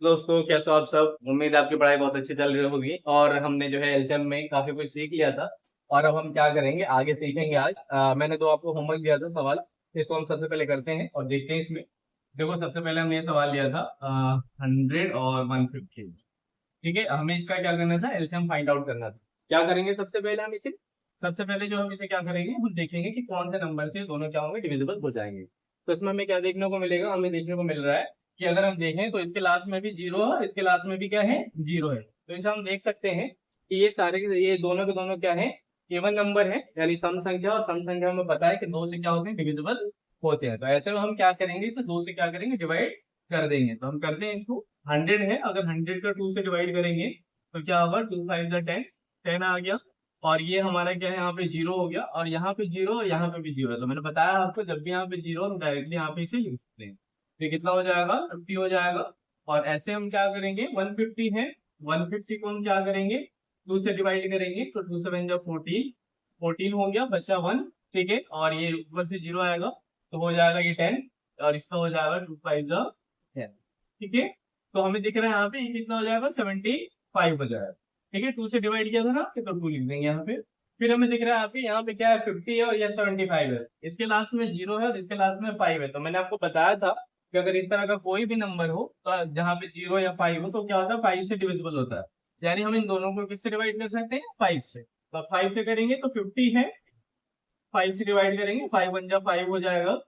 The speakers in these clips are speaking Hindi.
दोस्तों कैसे हो आप सब? उम्मीद है आपकी पढ़ाई बहुत अच्छी चल रही होगी और हमने जो है एलसीएम में काफी कुछ सीख लिया था। और अब हम क्या करेंगे, आगे सीखेंगे आज। मैंने तो आपको होमवर्क दिया था सवाल, इसको हम सबसे पहले करते हैं और देखते हैं इसमें। देखो, सबसे पहले हमने ये सवाल लिया था 100 और 150। ठीक है, हमें इसका क्या करना था, एलसीएम फाइंड आउट करना था। क्या करेंगे सबसे पहले हम इसे, सबसे पहले जो हम इसे क्या करेंगे, हम देखेंगे कि कौन से नंबर से दोनों क्या होंगे, डिविजिबल हो जाएंगे। तो इसमें हमें क्या देखने को मिलेगा, हमें देखने को मिल रहा है कि अगर हम देखें तो इसके लास्ट में भी जीरो है, इसके लास्ट में भी क्या है, जीरो है। तो इसे हम देख सकते हैं कि ये सारे ये दोनों के दोनों क्या है, इवन नंबर है, यानी सम संख्या। और सम संख्या हमें पता है कि दो से क्या होते हैं, डिविजिबल होते हैं। तो ऐसे में हम क्या करेंगे, इसे दो से क्या करेंगे, डिवाइड कर देंगे। तो हम करते हैं इसको। 100 है, अगर 100 का 2 से डिवाइड करेंगे तो क्या होगा, 2 5 10, 10 आ गया। और ये हमारा क्या है, यहाँ पे जीरो हो गया, और यहाँ पे जीरो और यहाँ पे भी जीरो है। तो मैंने बताया आपको, जब भी यहाँ पे जीरो हम डायरेक्टली यहाँ पे इसे लिख सकते हैं। तो कितना हो जाएगा, 50 हो जाएगा। और ऐसे हम क्या करेंगे, 150 है, 150 को हम क्या करेंगे, 2 से डिवाइड करेंगे। तो 2 7 जा 14, 14 हो गया, बचा 1। ठीक है, और ये ऊपर से जीरो आएगा तो हो जाएगा ये 10। और इसका हो जाएगा 2 5 जा 10। ठीक है, तो हमें दिख रहा है यहाँ पे ये कितना हो जाएगा, 75 हो जाएगा। ठीक है, 2 से डिवाइड किया था ना, तो 2 लिख देंगे यहाँ पे। फिर हमें दिख रहा है यहाँ पे क्या है, 50 है और यह 75 है। इसके लास्ट में जीरो है और इसके लास्ट में 5 है। तो मैंने आपको बताया था कि अगर इस तरह का कोई भी नंबर हो तो जहाँ पे जीरो या 5 हो तो क्या होता है, 5 से डिविजिबल होता है। यानी हम इन दोनों को किससे डिवाइड कर सकते हैं, 5 से। तो 5 से करेंगे तो 50 है, 5 से डिवाइड करेंगे, 5 1 जा 5 हो जाएगा।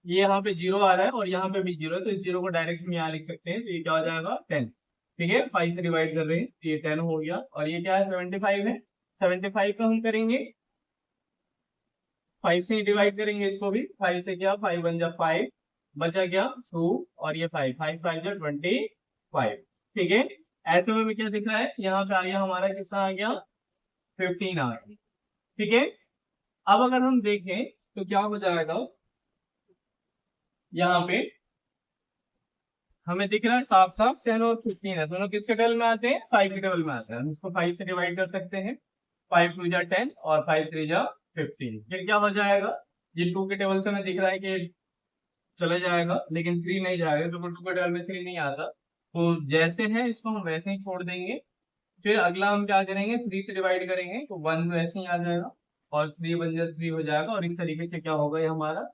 ये यहाँ पे जीरो आ रहा है और यहाँ पे भी जीरो है, तो इस जीरो को डायरेक्ट हम यहाँ लिख सकते हैं। तो ये क्या हो जाएगा, 10। ठीक है, 5 से डिवाइड कर रहे हैं तो ये 10 हो गया। और ये क्या है, 75 है। 75 का हम करेंगे, 5 से डिवाइड करेंगे इसको भी। 5 से क्या, 5 1 जा 5, बचा क्या 2। और ये 5 5 5 जा 25। ठीक है, ऐसे में हमें क्या दिख रहा है, यहाँ पे आ गया हमारा, कितना आ गया, 15 आ गया। ठीक है, अब अगर हम देखें तो क्या हो जाएगा, यहाँ पे हमें दिख रहा है साफ साफ 10 और 15 है, दोनों किसके टेबल में आते हैं, 5 के टेबल में आते हैं। हम इसको 5 से डिवाइड कर सकते हैं। 5 2 जा 10 और 5 3 जा 15। फिर क्या हो जाएगा, ये 2 के टेबल से हमें दिख रहा है कि चला जाएगा, लेकिन 3 नहीं जाएगा क्योंकि 2 के टेबल में 3 नहीं आता। तो जैसे है इसको हम वैसे ही छोड़ देंगे। फिर अगला हम क्या करेंगे, 3 से डिवाइड करेंगे तो 1 वैसे ही आ जाएगा। और 3 1 जा 3 हो जाएगा। और इस तरीके से क्या होगा, ये हमारा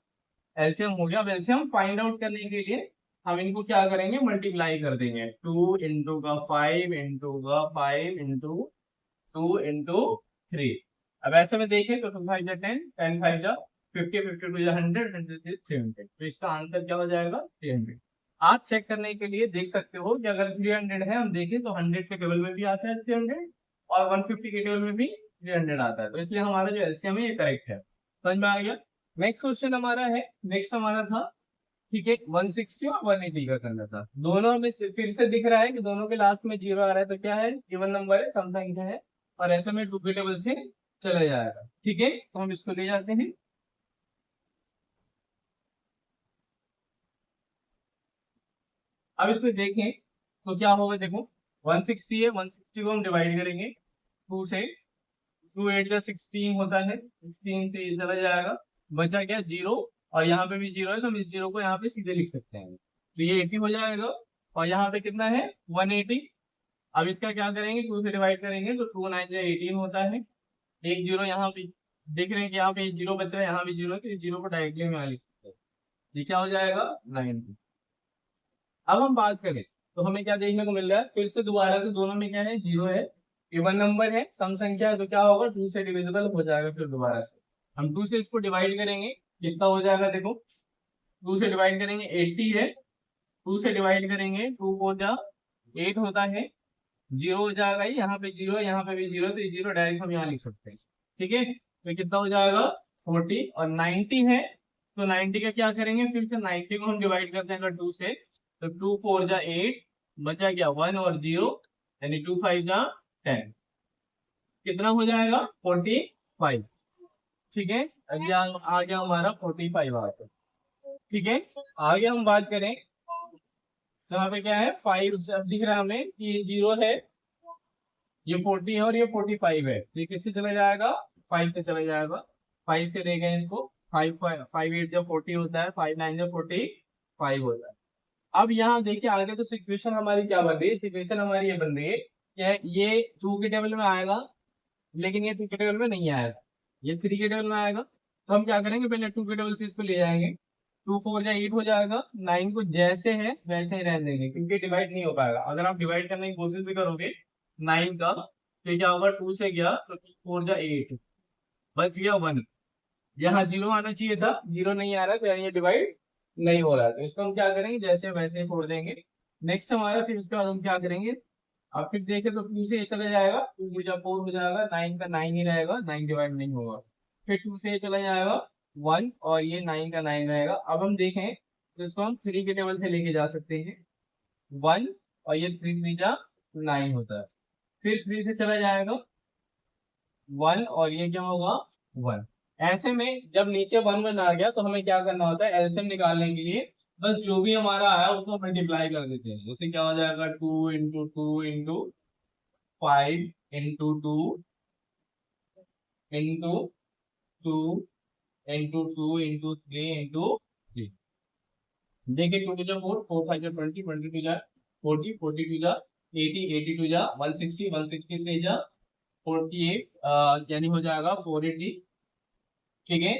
एलसीएम हो गया। अब एलसीएम फाइंड आउट करने के लिए हम इनको क्या करेंगे, मल्टीप्लाई कर देंगे। 2 इंटू का 5 इंटू का 5 इंटू 2 इंटू 3। अब ऐसे में देखें तो 2 5 जा 10, 10 5 जा 50, 52 जा 100, 100 से 300। तो इसका आंसर क्या हो जाएगा, 300। आप चेक करने के लिए देख सकते हो कि अगर 300 है, हम देखें तो 100 के टेबल में भी आता है 300 और 150 के टेबल में भी 300 आता है। तो इसलिए हमारा जो एलसीएम है ये करेक्ट है। समझ में आ गया। नेक्स्ट क्वेश्चन हमारा है, नेक्स्ट हमारा था, ठीक है, 160 और 180 का करना था। दोनों में से फिर से दिख रहा है कि दोनों के लास्ट में जीरो आ रहा है, तो क्या है, इवन नंबर है, सम संख्या है। और ऐसे में टू के टेबल से चला जाएगा। ठीक है, तो हम इसको ले जाते हैं। अब इसमें देखें तो क्या होगा, देखो 160 है, 160 को हम डिवाइड करेंगे 2 से। 2 8 का 16 होता है, 16 से ये चला जाएगा, बचा क्या, जीरो। और यहाँ पे भी जीरो है, तो हम इस जीरो को यहाँ पे सीधे लिख सकते हैं। तो ये 80 हो जाएगा। और यहाँ पे कितना है, 180। अब इसका क्या करेंगे, 2 से डिवाइड करेंगे तो 2 9 जा 18 होता है। एक जीरो यहाँ पे देख रहे हैं कि यहाँ पे जीरो बच रहा है, यहाँ भी जीरो है, तो इस जीरो को डायरेक्टली हम यहाँ लिख सकते हैं। ये क्या हो जाएगा, 90। अब हम बात करें तो हमें क्या देखने को मिल रहा है, फिर से दोबारा से दोनों में क्या है, जीरो है, इवन नंबर है, सम संख्या है। तो क्या होगा, 2 से डिविजिबल हो जाएगा। फिर दोबारा से हम 2 से इसको डिवाइड करेंगे, कितना हो जाएगा, देखो 2 से डिवाइड करेंगे 80 है। 2 से डिवाइड करेंगे 2 4 जा 8 होता है, जीरो हो जाएगा। यहाँ पे जीरो है, यहाँ पे भी जीरो, तो ये जीरो डायरेक्ट हम यहाँ लिख सकते हैं। ठीक है, तो कितना हो जाएगा, 40। और 90 है, तो 90 का क्या करेंगे, फिर से 90 को हम डिवाइड करते हैं अगर 2 से, तो 2 4 जा 8, बचा क्या 1 और जीरो, यानी 2 5 जा 10। कितना हो जाएगा, 45। ठीक है, अब यहाँ आ गया हमारा 45 आ गया। ठीक है, आगे हम बात करें तो यहाँ पे क्या है, 5 दिख रहा है हमें कि ये जीरो है, ये 40 है और ये 45 है। तो ये किससे चला जाएगा, 5 से चला जाएगा। 5 से ले गए इसको, 5 5 8 जब 40 होता है, 5 9 जब 45 होता है। अब यहाँ देखिए आगे तो सिचुएशन हमारी क्या बन रही है, सिचुएशन हमारी ये बन रही है कि ये 2 के टेबल में आएगा, लेकिन ये 2 के टेबल में नहीं आएगा, ये 3 के टेबल में आएगा। तो हम क्या करेंगे, पहले 2 के टेबल से इसको ले जाएंगे, 2 4 जा 8 हो जाएगा, 9 को जैसे है वैसे ही रहने देंगे क्योंकि डिवाइड नहीं हो पाएगा। अगर आप डिवाइड करने की कोशिश भी करोगे 9 का, तो क्या होगा, 2 से गया तो 4 जा 8, बच गया 1। यहाँ 0 आना चाहिए था, 0 नहीं आ रहा है, तो यानी ये डिवाइड नहीं हो रहा है। तो इसको हम क्या करेंगे, जैसे वैसे ही छोड़ देंगे। नेक्स्ट हमारा, फिर उसके बाद हम क्या करेंगे, अब फिर देखें तो 2 से ये चला जाएगा, 2 गुजा 4 हो जाएगा, 9 का 9 ही रहेगा, 9 डिवाइड नहीं होगा। फिर 2 से ये चला जाएगा 1, और ये 9 का 9 रहेगा। अब हम देखें तो इसको हम 3 के टेबल से लेके जा सकते हैं, 1, और ये 3 3 जा 9 होता है। फिर 3 से चला जाएगा 1, और ये क्या होगा, 1। ऐसे में जब नीचे 1 1 आ गया तो हमें क्या करना होता है, एलसीएम निकालने के लिए बस जो भी हमारा आया उसको मल्टीप्लाई कर देते हैं। उससे क्या हो जाएगा, 2 into 2 into 5 into 2 into 2 into 2 into 3 into 3। देखिए 2 टू जा 4, 4 5 जा 20, 22 जा 40, 42 जा 80, 82 जा 160, 163 जा 48, यानी हो जाएगा 480। ठीक है,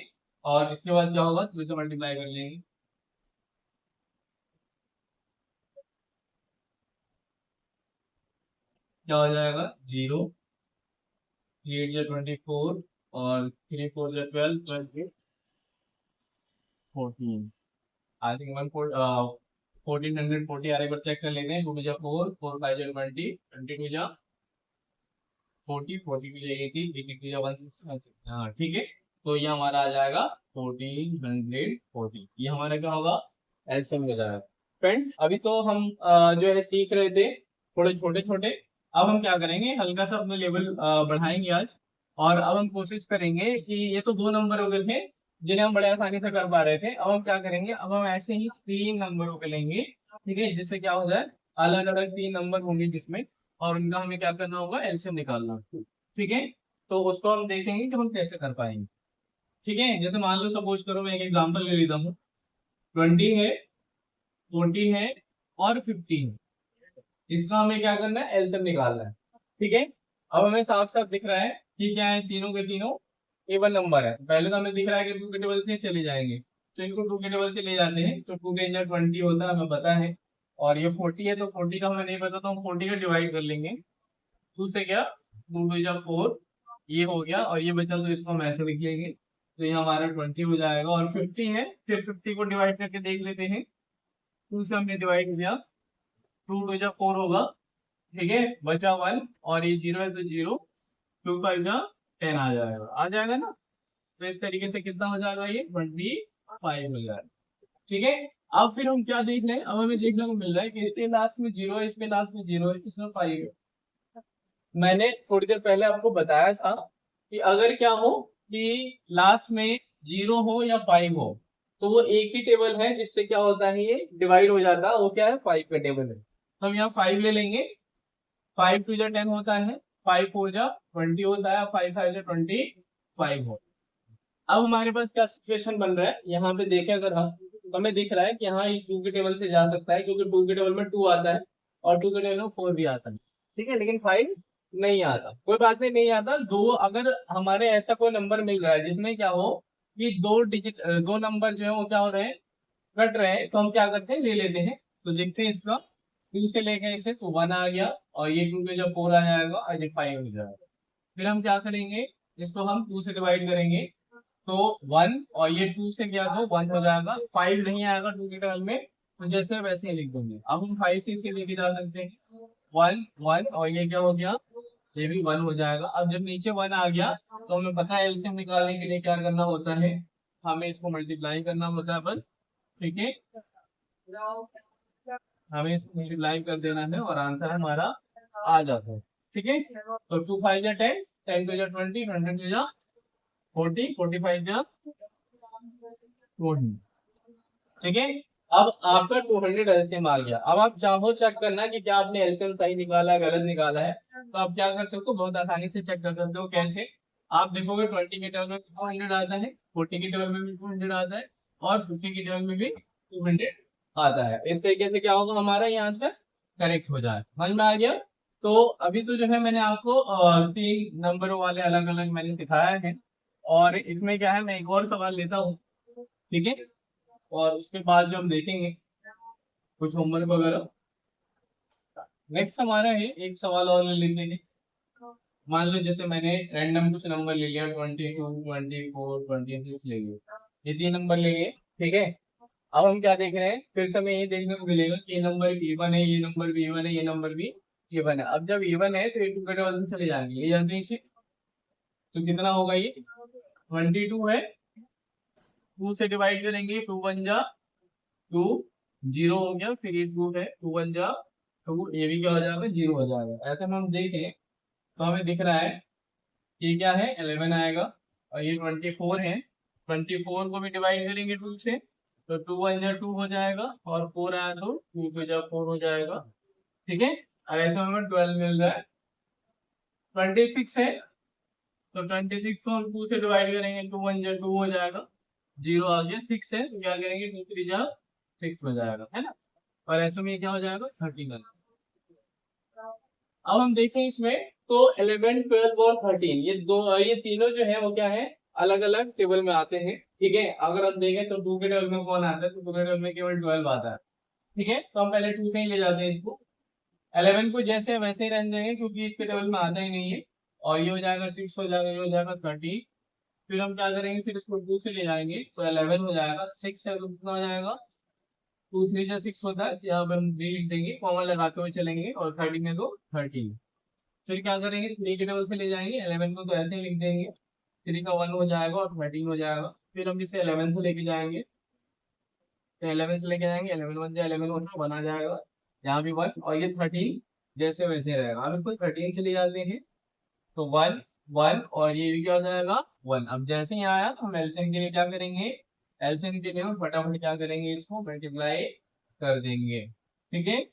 और इसके बाद क्या होगा, 2 से मल्टीप्लाई कर लेंगे, क्या हो जाएगा, 0, 8 या 24, और 3 4 या 12, 12 14। आई थिंक 1440 आ रहा है, चेक कर लेते हैं। 2 जा 4, 4 5 जा 20, 22 जा 40, 42 जा 80, 82 जा 160। हाँ ठीक है, तो ये हमारा आ जाएगा 1440। ये हमारा क्या होगा, एलसीएम हो जाएगा। फ्रेंड्स अभी तो हम जो है सीख रहे थे थोड़े छोटे छोटे, अब हम क्या करेंगे, हल्का सा अपना लेवल बढ़ाएंगे आज। और अब हम कोशिश करेंगे कि ये तो 2 नंबर हो गए थे जिन्हें हम बड़े आसानी से कर पा रहे थे। अब हम क्या करेंगे, अब हम ऐसे ही 3 नंबरों के लेंगे, ठीक है, जिससे क्या हो जाए, अलग अलग 3 नंबर होंगे जिसमें, और उनका हमें क्या करना होगा, एलसीएम निकालना। ठीक है, तो उसको हम देखेंगे कि हम कैसे कर पाएंगे। ठीक है, जैसे मान लो सपोज करो, मैं एक एग्जांपल ले लेता हूँ, 20 है, 14 है, और 15 है। इसका हमें क्या करना है, एलसीएम निकालना है। ठीक है, अब हमें साफ साफ दिख रहा है कि क्या है, तीनों के तीनों इवन नंबर है। पहले तो हमें दिख रहा है कि 2 के टेबल से चले जाएंगे, तो इनको 2 के टेबल से ले जाते हैं, तो 2 के 20 होता है, हमें पता है। और ये 40 है, तो 40 का हमें नहीं पता, तो हम 40 का डिवाइड कर लेंगे। 2 से क्या, 2 2 जा 4, ये हो गया, और ये बचा तो इसको हम ऐसे लिख लेंगे, तो ये हमारा 20 हो जाएगा। और 50 है, फिर 50 को डिवाइड करके देख लेते हैं। 2 से हमने डिवाइड किया, 2 2 जा 4 होगा, ठीक है, बचा 1, और ये 0 है तो 0, 2 5 जा 10 आ जाएगा ना। तो इस तरीके से कितना हो जाएगा, ये 25 हो जाएगा। ठीक है, अब फिर हम क्या देख रहे हैं, अब हमें देखने को मिल रहा है कि इसके लास्ट में 0 है, इसके लास्ट में 0 है, इसमें 5 है। मैंने थोड़ी देर पहले आपको बताया था कि अगर क्या हो कि लास्ट में 0 हो या 5 हो, तो वो एक ही टेबल है जिससे क्या होता है, ये डिवाइड हो जाता है, वो क्या है, 5 का टेबल है। तो हम यहाँ 5 ले लेंगे, 5 2 जा 10 होता है, 5 4 जा 20 होता है, 5 5 जा 25 हो। अब हमारे पास क्या सिचुएशन बन रहा है, यहाँ पे देखें अगर हम, तो हमें दिख रहा है कि यहाँ 2 के टेबल से जा सकता है, क्योंकि 2 के टेबल में 2 आता है, और 2 के टेबल में 4 भी आता है। ठीक है, लेकिन 5 नहीं आता, कोई बात नहीं, नहीं आता। दो, अगर हमारे ऐसा कोई नंबर मिल रहा है जिसमें क्या हो कि 2 नंबर जो है वो क्या हो रहे हैं, कट रहे हैं, तो हम क्या करते हैं, ले लेते हैं। तो देखते हैं इसका, 2 से लेके इसे तो 1 आ गया, और ये 2 पे जब 4 आ जाएगा, और ये 5 हो जाएगा। फिर हम क्या करेंगे, इसको हम 2 से डिवाइड करेंगे, तो 1, और ये 2 से गया तो 1 हो जाएगा, 5 नहीं आएगा 2 के टर्म में, तो जैसे वैसे ही लिख देंगे। अब हम 5 से इसे लेके जा सकते हैं, 1 1, और ये क्या हो गया, ये भी 1 हो जाएगा। अब जब नीचे 1 आ गया, तो हमें पता है एलसीएम निकालने के लिए क्या करना होता है, हमें इसको मल्टीप्लाई करना होता है बस। ठीक है, हमें इसको मल्टीप्लाई कर देना है, और आंसर हमारा आ जाता है। ठीक है, तो 2 5 जा 10, 10 2 जा 20, 20 2 जा 40, 45 जा 40। ठीक है, अब आपका 200 एलसीएम आ गया। अब आप चाहो चेक करना कि क्या आपने एलसीएम सही निकाला है, गलत निकाला है, तो आप क्या कर सकते हो, बहुत आसानी से चेक कर सकते हो। कैसे, आप देखोगे 20 के टेबल में 200 आता है, 40 के टेबल में भी 200 आता है, और 50 के टेबल में भी 200 आता है। इस तरीके से क्या होगा, हमारा यहाँ से करेक्ट हो जाए। समझ में आ गया। तो अभी तो जो है मैंने आपको 3 नंबरों वाले अलग अलग मैंने सिखाया है, और इसमें क्या है, मैं एक और सवाल लेता हूँ, ठीक है, और उसके बाद जो हम देखेंगे कुछ होमवर्क वगैरह। नेक्स्ट हमारा है, एक सवाल और ले लेते हैं। मान लो जैसे मैंने रैंडम कुछ नंबर ले लिया, 22, 24, 26 ले लिया, ये 3 नंबर ले लिए, ठीक है। अब हम क्या देख रहे हैं, फिर से हमें ये देखने को मिलेगा कि ये नंबर इवन है, ये नंबर भी इवन है, ये नंबर भी इवन है। अब जब इवन है तो ये टू के टेबल में चले जाएंगे, ये जानते हैं इसे। तो कितना होगा ये, 22 है, 2 से डिवाइड करेंगे, 2 वन जा 2, 0 हो गया, फिर ये 2 है, 2 वन जा 2, ये भी क्या हो जाएगा, 0 हो जाएगा। ऐसे में हम देखें तो हमें दिख रहा है ये क्या है, 11 आएगा, और ये 24 है, 24 को भी डिवाइड करेंगे 2 से, तो 2 वन जा 2 हो जाएगा, और 4 आया तो 2 टू जा 4 हो जाएगा, ठीक है। और ऐसे में हमें 12 मिल रहा है। 26 है, तो 26 को हम 2 से डिवाइड करेंगे, 2 वन जा 2 हो जाएगा, 0 आ गया। 6 है तो क्या करेंगे, 2 3 जा 6 हो जाएगा, है ना। और ऐसे में क्या हो जाएगा, 13। अब हम देखें इसमें, तो 11, 12 और 13 ये तीनों जो है वो क्या है, अलग अलग टेबल में आते हैं, ठीक है। अगर हम देखें तो 2 के टेबल में कौन आता है, तो 2 के टेबल में केवल 12 आता है, ठीक है। तो हम पहले 2 से ही ले जाते हैं इसको। 11 को जैसे है वैसे ही रहने देंगे, क्योंकि इसके टेबल में आता ही नहीं है, और ये हो जाएगा 6 हो जाएगा, ये हो जाएगा 13। फिर हम क्या करेंगे, फिर इसको 2 से ले जाएंगे, तो 11 हो जाएगा। 6 है तो कितना हो जाएगा, 2 3 जा 6 होता है, तो यहाँ पर हम 3 लिख देंगे, कॉमन लगाते हुए चलेंगे, और 13 है तो 13। फिर क्या करेंगे, 3 के टेबल से ले जाएंगे, 11 को तो ऐसे ही लिख देंगे, 3 का 1 हो जाएगा, और 13 हो जाएगा। फिर हम इसे 11 से लेके जाएंगे, तो 11 से लेके जाएंगे, 11 1 जा 11 1 आ जाएगा, यहाँ भी 1, और ये 13 जैसे वैसे रहेगा। अब इसको 13 से ले जाते हैं, तो 1 1, और ये भी क्या हो जाएगा, 1। अब जैसे ही आया तो हम एलसीएम के लिए क्या करेंगे, एलसीएम के लिए हम फटाफट क्या करेंगे, इसको मल्टीप्लाई कर देंगे, ठीक है।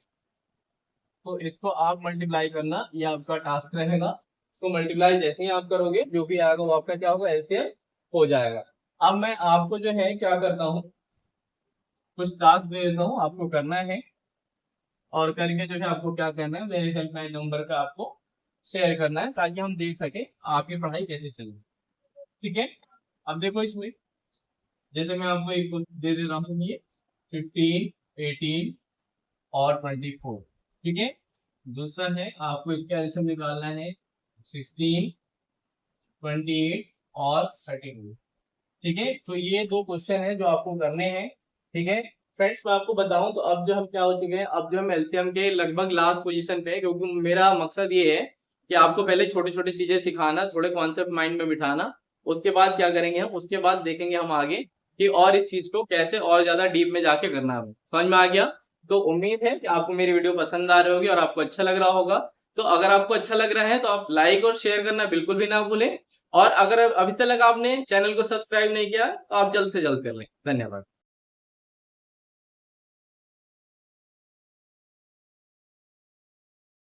तो इसको आप मल्टीप्लाई करना, ये आपका टास्क रहेगा। इसको मल्टीप्लाई जैसे ही आप करोगे, जो भी आएगा वो आपका क्या होगा, एलसीएम हो जाएगा। अब मैं आपको जो है क्या करता हूँ, कुछ टास्क दे देता हूँ, आपको करना है, और करके जो है आपको क्या करना है, मेरे हेल्पलाइन नंबर का आपको शेयर करना है, ताकि हम देख सके आपकी पढ़ाई कैसे चल रही है, ठीक है। अब देखो इसमें, जैसे मैं आपको एक दे दे रहा हूँ, ये 15, 18 और 24, ठीक है। दूसरा है, आपको इसका एलसीएम निकालना है 16, 28 और 32, ठीक है। तो ये 2 क्वेश्चन है जो आपको करने हैं, ठीक है। फ्रेंड्स मैं आपको बताऊं तो अब जो हम क्या हो चुके हैं, अब जो हम एलसीएम के लगभग लास्ट पोजीशन पे है, क्योंकि मेरा मकसद ये है कि आपको पहले छोटी छोटी चीजें सिखाना, थोड़े कॉन्सेप्ट माइंड में बिठाना, उसके बाद क्या करेंगे हम, उसके बाद देखेंगे हम आगे कि और इस चीज को कैसे और ज्यादा डीप में जाके करना है। समझ में आ गया। तो उम्मीद है कि आपको मेरी वीडियो पसंद आ रही होगी और आपको अच्छा लग रहा होगा। तो अगर आपको अच्छा लग रहा है तो आप लाइक और शेयर करना बिल्कुल भी ना भूलें, और अगर अभी तक आपने चैनल को सब्सक्राइब नहीं किया तो आप जल्द से जल्द कर लें। धन्यवाद।